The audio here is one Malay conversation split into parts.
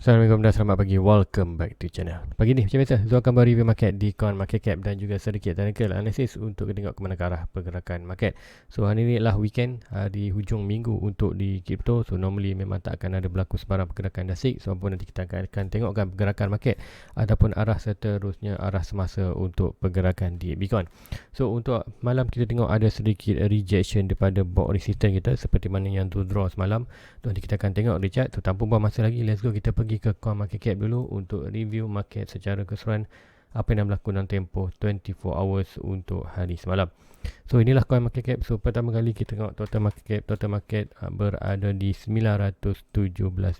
Assalamualaikum dan selamat pagi. Welcome back to channel. Pagi ni macam biasa Zul akan mereview market di coin market cap dan juga sedikit technical analysis untuk tengok ke mana ke arah pergerakan market. So hari ni adalah weekend, di hujung minggu untuk di crypto. So normally memang tak akan ada berlaku sebarang pergerakan dasik. So apa nanti kita akan tengokkan pergerakan market ataupun arah seterusnya, arah semasa untuk pergerakan di Bitcoin. So untuk malam kita tengok ada sedikit rejection daripada block resistance kita seperti mana yang tu draw semalam. So nanti kita akan tengok di chart. So tanpa buang masa lagi, let's go kita pergi ke coin market cap dulu untuk review market secara keseluruhan apa yang dah berlaku dalam tempoh 24 hours untuk hari semalam. So inilah coin market cap. So pertama kali kita tengok total market cap. Total market berada di 917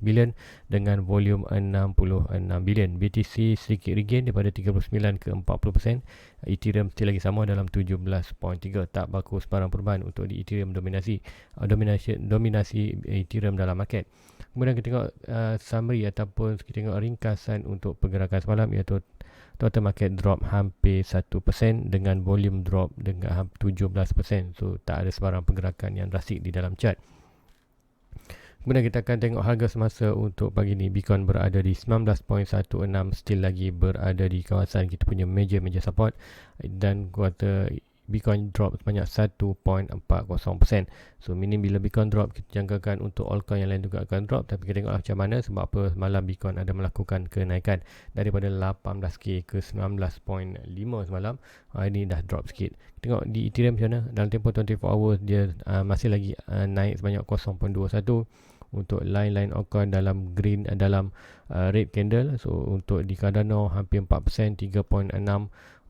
bilion dengan volume 66 bilion. BTC sedikit regain daripada 39 ke 40%. Ethereum still lagi sama dalam 17.3. Tak berlaku sebarang perubahan untuk di Ethereum dominasi Ethereum dalam market. Kemudian kita tengok summary ataupun kita tengok ringkasan untuk pergerakan semalam, iaitu total market drop hampir 1% dengan volume drop dengan 17%. So tak ada sebarang pergerakan yang drastik di dalam chart. Kemudian kita akan tengok harga semasa untuk pagi ni. Bitcoin berada di 19.16, still lagi berada di kawasan kita punya major support, dan kuartal Bitcoin drop sebanyak 1.40%. So meaning bila Bitcoin drop, kita jangkakan untuk altcoin yang lain juga akan drop. Tapi kita tengoklah macam mana, sebab apa semalam Bitcoin ada melakukan kenaikan daripada 18k ke 19.5 semalam. Ini dah drop sikit. Tengok di Ethereum macam mana, dalam tempoh 24 hours dia masih lagi naik sebanyak 0.21. Untuk line altcoin dalam green, dalam red candle. So untuk di Cardano hampir 4%, 3.6.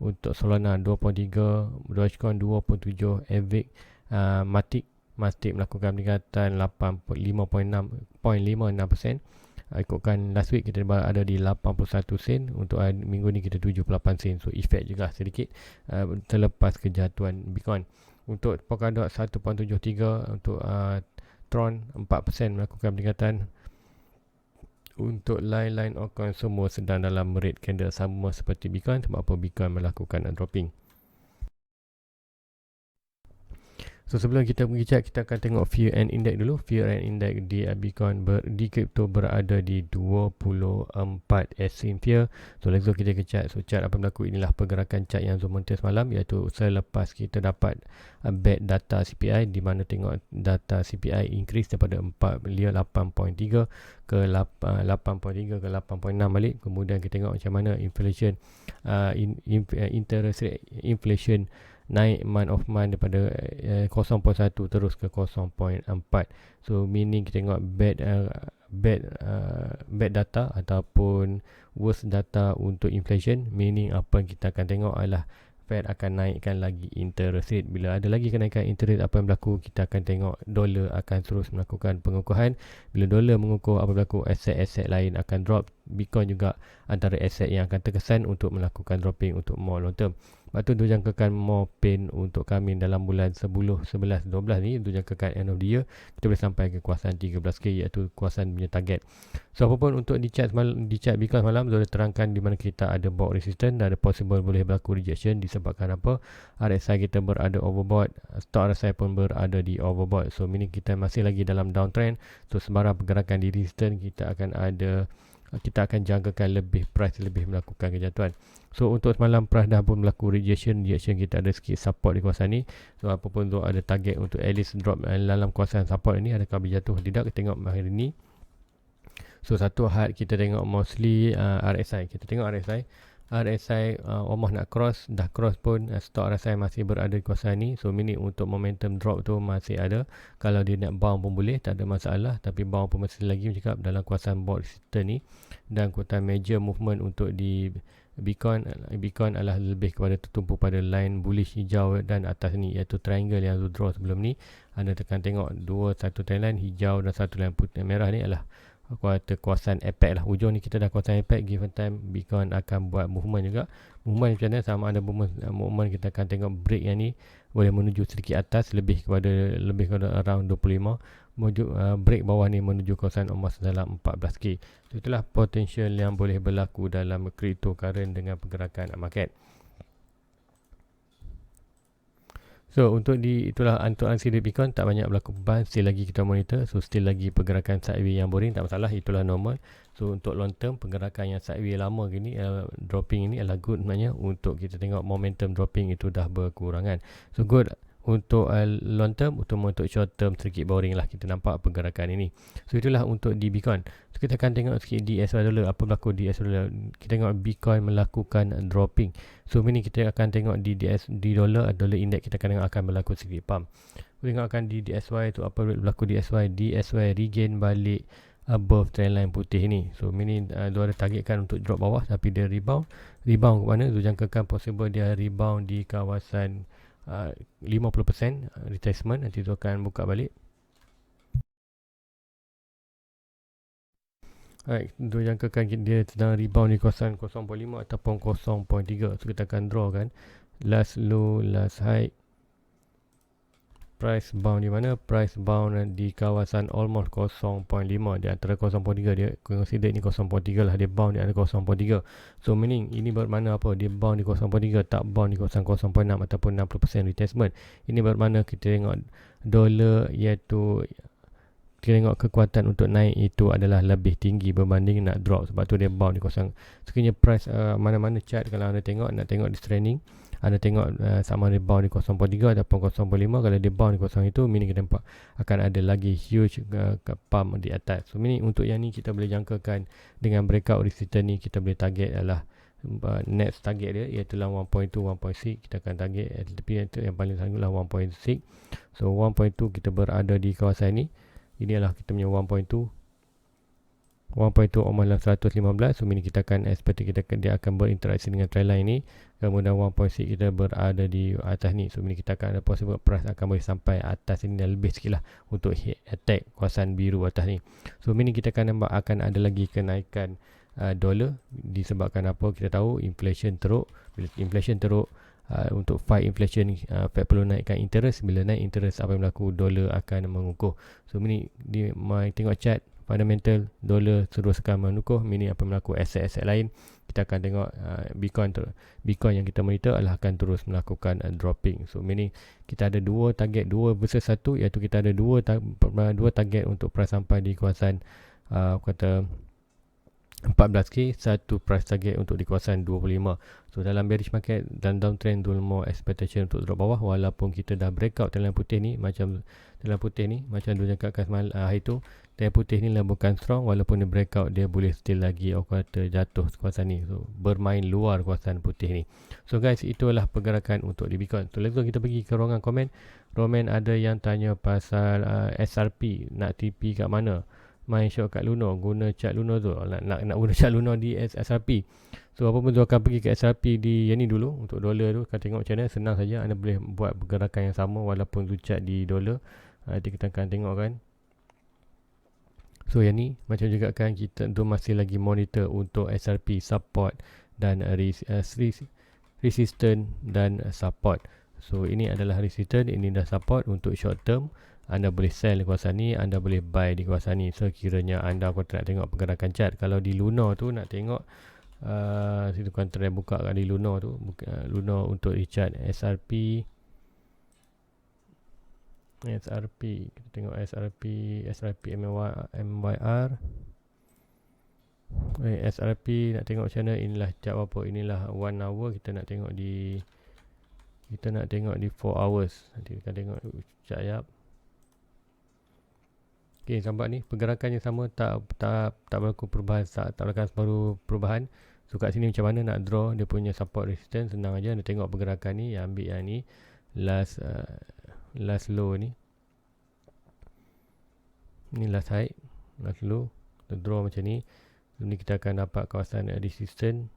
Untuk Solana 2.3, Dogecoin 2.7, Avic, Matic melakukan peningkatan 5.56%. Ikutkan last week kita ada di 81 sen. Untuk minggu ni kita 78 sen. So effect juga sedikit terlepas kejatuhan Bitcoin. Untuk Polkadot 1.73, untuk Tron 4% melakukan peningkatan. Untuk line altcoin semua sedang dalam red candle sama seperti Bitcoin, sebab apa Bitcoin melakukan dropping. So sebelum kita pergi chart, kita akan tengok fear and index dulu. Fear and index di Bitcoin di crypto berada di 24 extreme fear. So let's go kita ke chart. So chart apa berlaku, inilah pergerakan chart yang Zoom monitor semalam, iaitu selepas kita dapat bad data CPI, di mana tengok data CPI increase daripada 8.3 ke 8.3 ke 8.6 balik. Kemudian kita tengok macam mana inflation, interest rate inflation naik month of month daripada 0.1 terus ke 0.4. So meaning kita tengok bad data ataupun worst data untuk inflation. Meaning apa yang kita akan tengok adalah Fed akan naikkan lagi interest rate. Bila ada lagi kenaikan interest rate, apa yang berlaku, kita akan tengok dolar akan terus melakukan pengukuhan. Bila dolar mengukuh, apa berlaku, aset-aset lain akan drop. Bitcoin juga antara aset yang akan terkesan untuk melakukan dropping untuk more long term. Sebab tu jangkakan more pain untuk kami dalam bulan 10, 11, 12 ni. Untuk jangkakan end of the year kita boleh sampai ke kawasan 13k, iaitu kawasan punya target. So apapun untuk di chart Bitcoin semalam, sudah terangkan di mana kita ada block resistance dan ada possible boleh berlaku rejection disebabkan apa, RSI kita berada overbought, stock RSI pun berada di overbought. So meaning kita masih lagi dalam downtrend. So sebarang pergerakan di resistance kita akan jangkakan lebih price lebih melakukan kejatuhan. So untuk semalam price dah pun berlaku rejection kita ada sikit support di kawasan ni. So apapun tu ada target untuk at least drop dalam kawasan support ini. Adakah berjatuh tidak, kita tengok hari ni. So satu hard kita tengok mostly RSI. Kita tengok RSI almost nak cross, dah cross pun stock RSI masih berada di kawasan ni. So meaning untuk momentum drop tu masih ada. Kalau dia nak bounce pun boleh, tak ada masalah. Tapi bounce pun masih lagi bercakap dalam kawasan board resistance ni. Dan kuatan major movement untuk di Bitcoin adalah lebih kepada tertumpu pada line bullish hijau dan atas ni, iaitu triangle yang draw sebelum ni. Anda tekan tengok satu trend line hijau dan satu line putih merah ni adalah kawasan apex lah. Ujung ni kita dah kawasan apex. Given time Bitcoin akan buat movement juga. Movement macam mana, sama ada movement kita akan tengok break yang ni boleh menuju sedikit atas, lebih kepada around 25. Break bawah ni menuju kawasan emas dalam 14k. So itulah potential yang boleh berlaku dalam cryptocurrency dengan pergerakan market. So untuk itulah untuk LCD beacon tak banyak berlaku perubahan, still lagi kita monitor, so still lagi pergerakan sideway yang boring, tak masalah, itulah normal. So untuk long term pergerakan yang sideway lama gini, dropping ini adalah good sebenarnya. Untuk kita tengok momentum dropping itu dah berkurangan, so good untuk long term. Untuk short term sedikit boring lah, kita nampak pergerakan ini. So itulah untuk di beacon. So kita akan tengok sikit di DXY dollar, apa berlaku di DXY dollar. Kita tengok Bitcoin melakukan dropping. So ini kita akan tengok di dollar index, kita akan tengok akan berlaku sedikit pump. Kita tengok akan di DXY tu apa berlaku di DXY regain balik above trendline putih ni. So ini dia ada targetkan untuk drop bawah, tapi dia rebound ke mana tu, jangkakan possible dia rebound di kawasan 50% retracement, nanti tu akan buka balik. Alright, tu jangkakan dia sedang rebound di kawasan 0.5 ataupun 0.3. So kita akan draw kan last low, last high, price bound di mana? Price bound di kawasan almost 0.5, di antara 0.3. Dia consider ini 0.3 lah, dia bound di antara 0.3. So meaning ini bermakna apa? Dia bound di 0.3, tak bound di kawasan 0.6 ataupun 60% retracement. Ini bermakna kita tengok dolar, iaitu kita tengok kekuatan untuk naik itu adalah lebih tinggi berbanding nak drop. Sebab tu dia bound di kawasan. Sekiranya price mana-mana chart, kalau anda nak tengok di trending, anda tengok sama ada bound di 0.3 ataupun 0.5. Kalau dia bound di kawasan itu, meaning kita nampak akan ada lagi huge pump di atas. So meaning untuk yang ni kita boleh jangkakan dengan breakout resistance ni, kita boleh target adalah next target dia iaitu 1.2, 1.6. Kita akan target tapi yang paling sanggup lah 1.6. So 1.2 kita berada di kawasan ni. Ini adalah kita punya 1.2 omalah 115. So ini kita akan expect dia akan berinteraksi dengan trendline ini. Kemudian 1.6 kita berada di atas ni. So ini kita akan ada possible price akan boleh sampai atas ini dan lebih sikit lah untuk hit attack kawasan biru atas ni. So ini kita akan nampak akan ada lagi kenaikan dolar. Disebabkan apa? Kita tahu inflation teruk. Bila inflation teruk, untuk fight inflation, Fed perlu naikkan interest. Bila naik interest, apa yang berlaku? Dolar akan mengukuh. So ini tengok chart fundamental, dolar teruskan mengukuh. Ini apa yang berlaku aset-aset lain. Kita akan tengok Bitcoin yang kita monitor adalah akan terus melakukan dropping. So ini kita ada dua target, 2 versus 1, iaitu kita ada dua target untuk price sampai di kawasan kata 14k, satu price target untuk di kawasan 25. So dalam bearish market dan downtrend, more expectation untuk drop bawah, walaupun kita dah breakout trendline putih ni, macam trendline putih ni macam dulu cakapkan hari tu, trendline putih ni lah bukan strong, walaupun dia breakout dia boleh still lagi kata jatuh kawasan ni. So bermain luar kawasan putih ni. So guys, itulah pergerakan untuk di Bitcoin. So let's go, kita pergi ke ruangan komen. Roman ada yang tanya pasal SRP, nak TP kat mana? Main short kat Luno, guna chart Luno tu. Nak guna chart Luno di SRP. So apa pun tu akan pergi ke SRP di yang ni dulu. Untuk dolar tu, akan tengok macam mana. Senang saja, anda boleh buat pergerakan yang sama walaupun tu chart di dolar. Nanti kita akan tengok kan. So yang ni macam juga kan, kita tu masih lagi monitor untuk SRP support dan resistance dan support. So ini adalah resistance, ini dah support. Untuk short term, anda boleh sell di kawasan ni, anda boleh buy di kawasan ni. So kiranya anda nak tengok pergerakan chart. Kalau di Luna tu nak tengok situ kan try buka kat di Luna tu, Luna untuk di chart SRP. Kita tengok SRP MYR. SRP nak tengok macam mana. Inilah chart apa, inilah 1 hour. Kita nak tengok di 4 hours. Nanti kita tengok chart jap. Okay, nampak ni pergerakannya sama, tak berlaku perubahan, tak berlaku baru perubahan. So kat sini macam mana nak draw dia punya support resistance, senang aja. Anda tengok pergerakan ni, ambil yang ni last low ni. Ni last high, last low. Kita draw macam ni. Ni kita akan dapat kawasan resistance.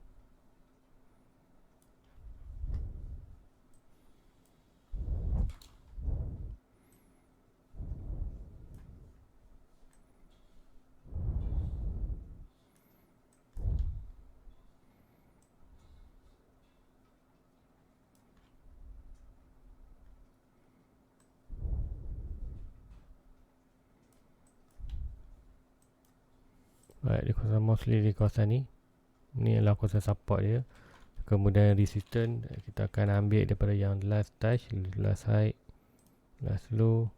Di kawasan mostly di kawasan ni. Ni adalah kawasan support dia. kemudian resistance kita akan ambil daripada yang last touch, last high, last low.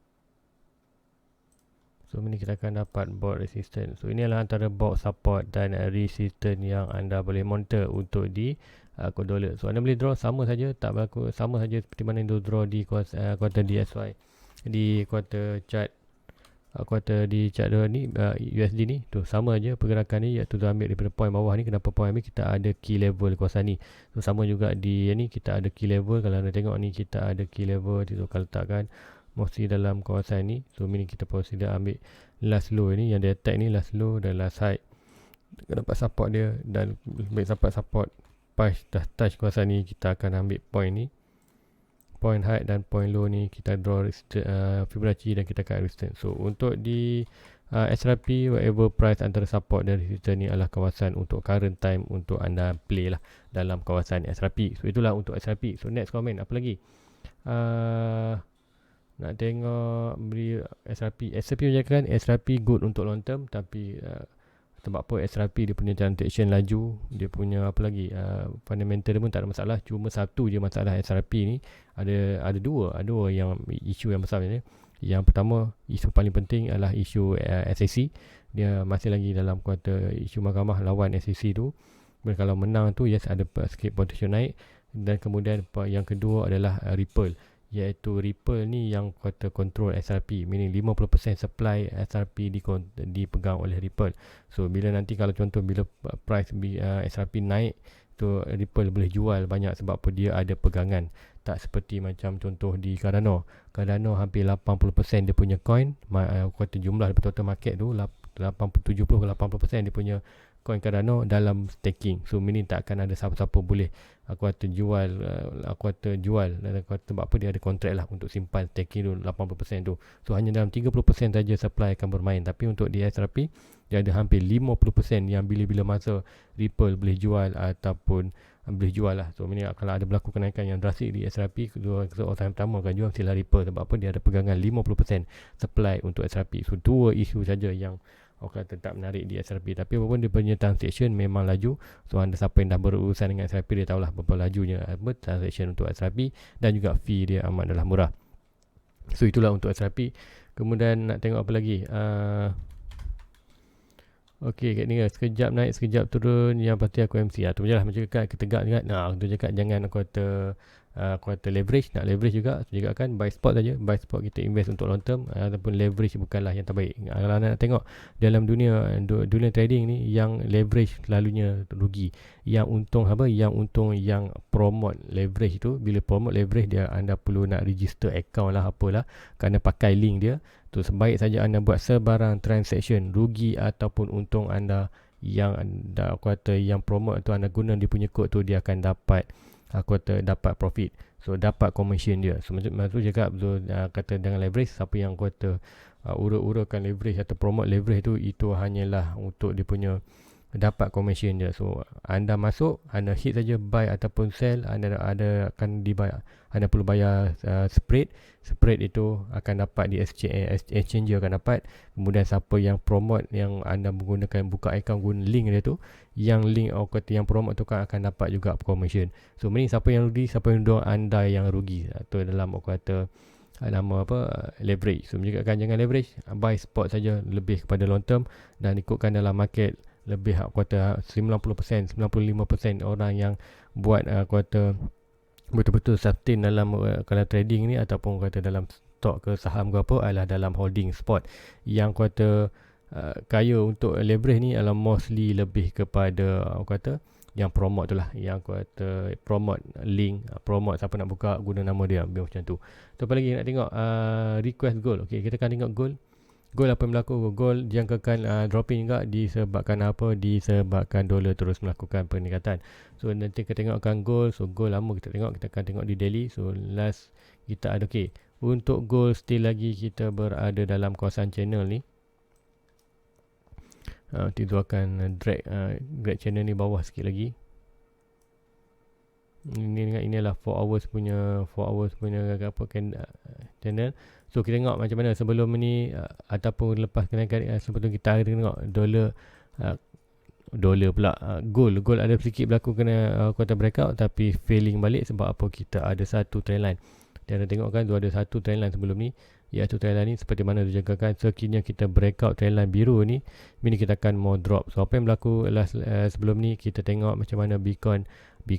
So ini kita akan dapat board resistance. So ini adalah antara board support dan resistance yang anda boleh monitor untuk di $. So anda boleh draw sama saja, tak berlaku sama saja seperti mana yang draw di kuartal DSY, di kuartal chart di chart ni USD ni tu sama aja pergerakan ni, iaitu ambil daripada point bawah ni. Kenapa point ambil? Kita ada key level kawasan ni. So sama juga di ni kita ada key level. Kalau anda tengok ni kita ada key level tu, kalau letakkan mesti dalam kawasan ni. So ini kita consider ambil last low ni yang dia attack ni, last low dan last high. Kita dapat support dia, dan baik dapat support pas dah touch kawasan ni, kita akan ambil point ni, point high dan point low ni kita draw Fibonacci dan kita akan resistance. So untuk di SRP, whatever price antara support dan resistance ni adalah kawasan untuk current time untuk anda play lah dalam kawasan SRP. So itulah untuk SRP. So next comment apa lagi? Nak tengok beri SRP. SRP menjadikan SRP good untuk long term, tapi sebab apa? SRP dia punya transaction laju, dia punya apa lagi, fundamental dia pun tak ada masalah. Cuma satu je masalah SRP ni, ada dua yang isu yang besar ni. Yang pertama, isu paling penting adalah isu SEC. Dia masih lagi dalam kuartal isu mahkamah lawan SEC tu. Dan kalau menang tu, yes, ada sikit potential naik. Dan kemudian yang kedua adalah Ripple, iaitu Ripple ni yang kuartal control SRP, meaning 50% supply SRP dipegang oleh Ripple. So bila nanti kalau contoh bila price SRP naik tu, Ripple boleh jual banyak sebab apa? Dia ada pegangan. Tak seperti macam contoh di Cardano hampir 80% dia punya coin, kuartal jumlah total market tu 70-80% dia punya coin Cardano dalam staking. So meaning tak akan ada siapa-siapa boleh kuartal jual dan kuartal sebab apa? Dia ada kontrak lah untuk simpan staking tu 80% tu. So hanya dalam 30% saja supply akan bermain. Tapi untuk di SRP dia ada hampir 50% yang bila-bila masa Ripple boleh jual ataupun boleh jual lah. So ini kalau ada berlaku kenaikan yang drastik di SRP, orang pertama akan jual mestilah Ripple. Sebab apa? Dia ada pegangan 50% supply untuk SRP. So dua isu saja yang orang tetap menarik di SRP. Tapi apapun dia punya transaction memang laju. So anda siapa yang dah berurusan dengan SRP, dia tahulah berapa lajunya transaction untuk SRP, dan juga fee dia amat adalah murah. So itulah untuk SRP. Kemudian nak tengok apa lagi? Okey, kat ni sekejap naik, sekejap turun, yang pasti aku MC. Tu je lah macam cakap, ketegak juga. Aku cakap jangan kuartal leverage. Nak leverage juga kan buy spot saja. Buy spot kita invest untuk long term, ataupun leverage bukanlah yang terbaik. Kalau nak tengok dalam dunia trading ni, yang leverage selalunya rugi. Yang untung apa? Yang untung yang promote leverage tu. Bila promote leverage dia, anda perlu nak register account lah apalah, kerana pakai link dia. Tu sebaik saja anda buat sebarang transaction, rugi ataupun untung anda yang anda kuartal yang promote tu, anda guna dia punya kod tu, dia akan dapat dapat profit. So dapat commission dia. So macam tu cakap kata dengan leverage, siapa yang kuartal urut-urutkan leverage atau promote leverage tu, itu hanyalah untuk dia punya dapat commission dia. So anda masuk, anda hit saja buy ataupun sell, anda akan dibayar, anda perlu bayar spread itu akan dapat di exchange akan dapat. Kemudian siapa yang promote, yang anda menggunakan buka account guna link dia tu, yang link yang promote tu akan dapat juga commission. So ini siapa yang rugi? Siapa yang dong? Anda yang rugi. Atau dalam kata nama leverage. So menjadikan jangan leverage, buy spot saja, lebih kepada long term, dan ikutkan dalam market. Lebih kuartal 90%, 95% orang yang buat kuartal betul-betul sustain dalam kalau trading ni, ataupun kata dalam stok ke saham ke apa, adalah dalam holding spot. Yang kuartal kaya untuk leverage ni adalah mostly lebih kepada kata yang promote tu lah, yang kuartal promote link, promote siapa nak buka guna nama dia, macam tu. Tu apa lagi nak tengok? Request gold. Okey, kita akan tengok gold. Gold apa yang berlaku? Gold dijangkakan dropping juga disebabkan apa? Disebabkan dolar terus melakukan peningkatan. So nanti kita tengokkan gold. So gold lama kita akan tengok di daily. So last kita ada okey. Untuk gold still lagi kita berada dalam kawasan channel ni. Tidu akan drag channel ni bawah sikit lagi. Ini adalah 4 hours punya apa channel. So kita tengok macam mana sebelum ni ataupun lepas kenaikan, sebelum kita tengok dolar Dolar pula gold ada sedikit berlaku kena quarter breakout, tapi failing balik sebab apa, kita ada satu trend line. Dan tengok kan, tu ada satu trend line sebelum ni, iaitu trend line ni seperti mana dijangkakan sekiranya kita breakout trend line biru ni, ini kita akan more drop. So apa yang berlaku sebelum ni, kita tengok macam mana Bitcoin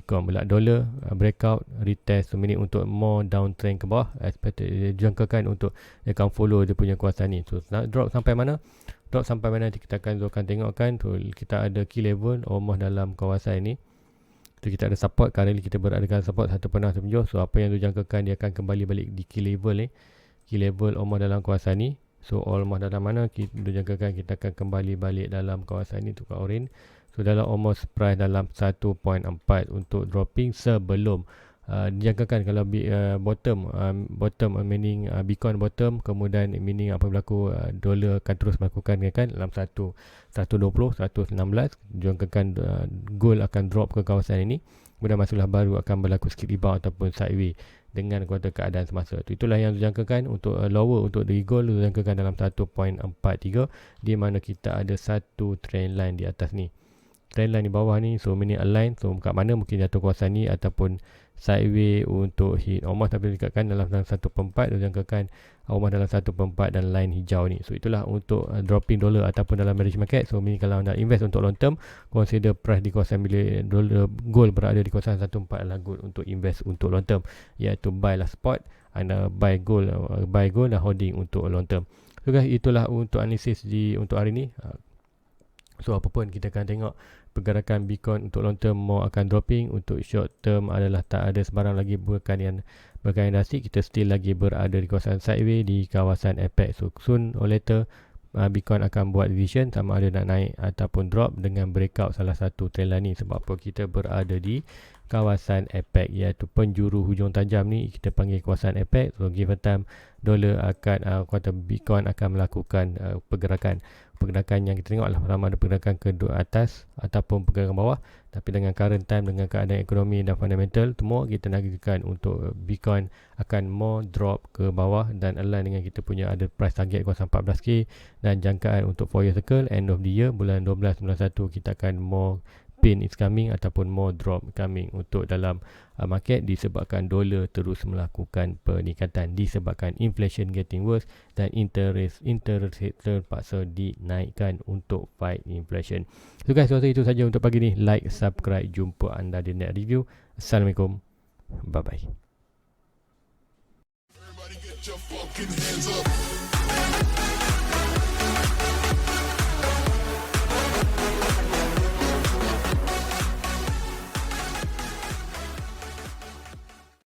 pula dolar breakout retest ini untuk more downtrend ke bawah, dijangkakan untuk dia akan follow dia punya kuasaan ni. So drop sampai mana nanti kita akan tengokkan tu, kita ada key level almost dalam kawasan ini. Tu kita ada support, currently kita berada dalam support 1.7. So apa yang dijangkakan dia akan kembali balik di key level ni, key level almost dalam kawasan ni. So almost dalam mana dijangkakan kita akan kembali balik dalam kawasan ni tu kat orange. So dalam almost price dalam 1.4 untuk dropping sebelum dijangkakan kalau bottom meaning Bitcoin bottom, kemudian meaning apa berlaku, dolar akan terus melakukan kan dalam 120 116, dijangkakan gold akan drop ke kawasan ini, kemudian masalah baru akan berlaku sikit rebound ataupun sideways dengan kuartal keadaan semasa itu. Itulah yang dijangkakan untuk lower untuk dari gold, dijangkakan dalam 1.43, di mana kita ada satu trend line di atas ni, trend line di bawah ni. So meaning align, so kat mana mungkin jatuh kawasan ni ataupun sideways untuk hit almost, tapi dikatakan dalam 1.4, dijangkakan almost dalam 1.4 dan line hijau ni. So itulah untuk dropping dollar ataupun dalam bearish market. So meaning kalau anda invest untuk long term, consider price di kawasan bila dolar gold berada di kawasan 1.4 adalah good untuk invest untuk long term, iaitu buy lah spot, anda buy gold dan holding untuk long term. So guys, itulah untuk analisis untuk hari ni. So apa pun kita akan tengok pergerakan Bitcoin untuk long term more akan dropping, untuk short term adalah tak ada sebarang lagi berkaitan drastik, kita still lagi berada di kawasan sideways di kawasan apex. So soon or later Bitcoin akan buat decision sama ada nak naik ataupun drop dengan breakout salah satu trend line ni, sebab apa kita berada di kawasan apex, iaitu penjuru hujung tajam ni kita panggil kawasan apex. So given time dolar akan kuartal Bitcoin akan melakukan pergerakan yang kita tengok lah, sama ada pergerakan ke atas ataupun pergerakan bawah. Tapi dengan current time, dengan keadaan ekonomi dan fundamental, semua kita nakkan untuk Bitcoin akan more drop ke bawah dan align dengan kita punya ada price target kawasan 14k, dan jangkaan untuk 4 year circle end of the year bulan 12 bulan 1 kita akan more pain is coming ataupun more drop coming untuk dalam market, disebabkan dolar terus melakukan peningkatan, disebabkan inflation getting worse dan interest rate terpaksa dinaikkan untuk fight inflation. So guys, rasa itu saja untuk pagi ni. Like, subscribe, jumpa anda di next review. Assalamualaikum, bye bye.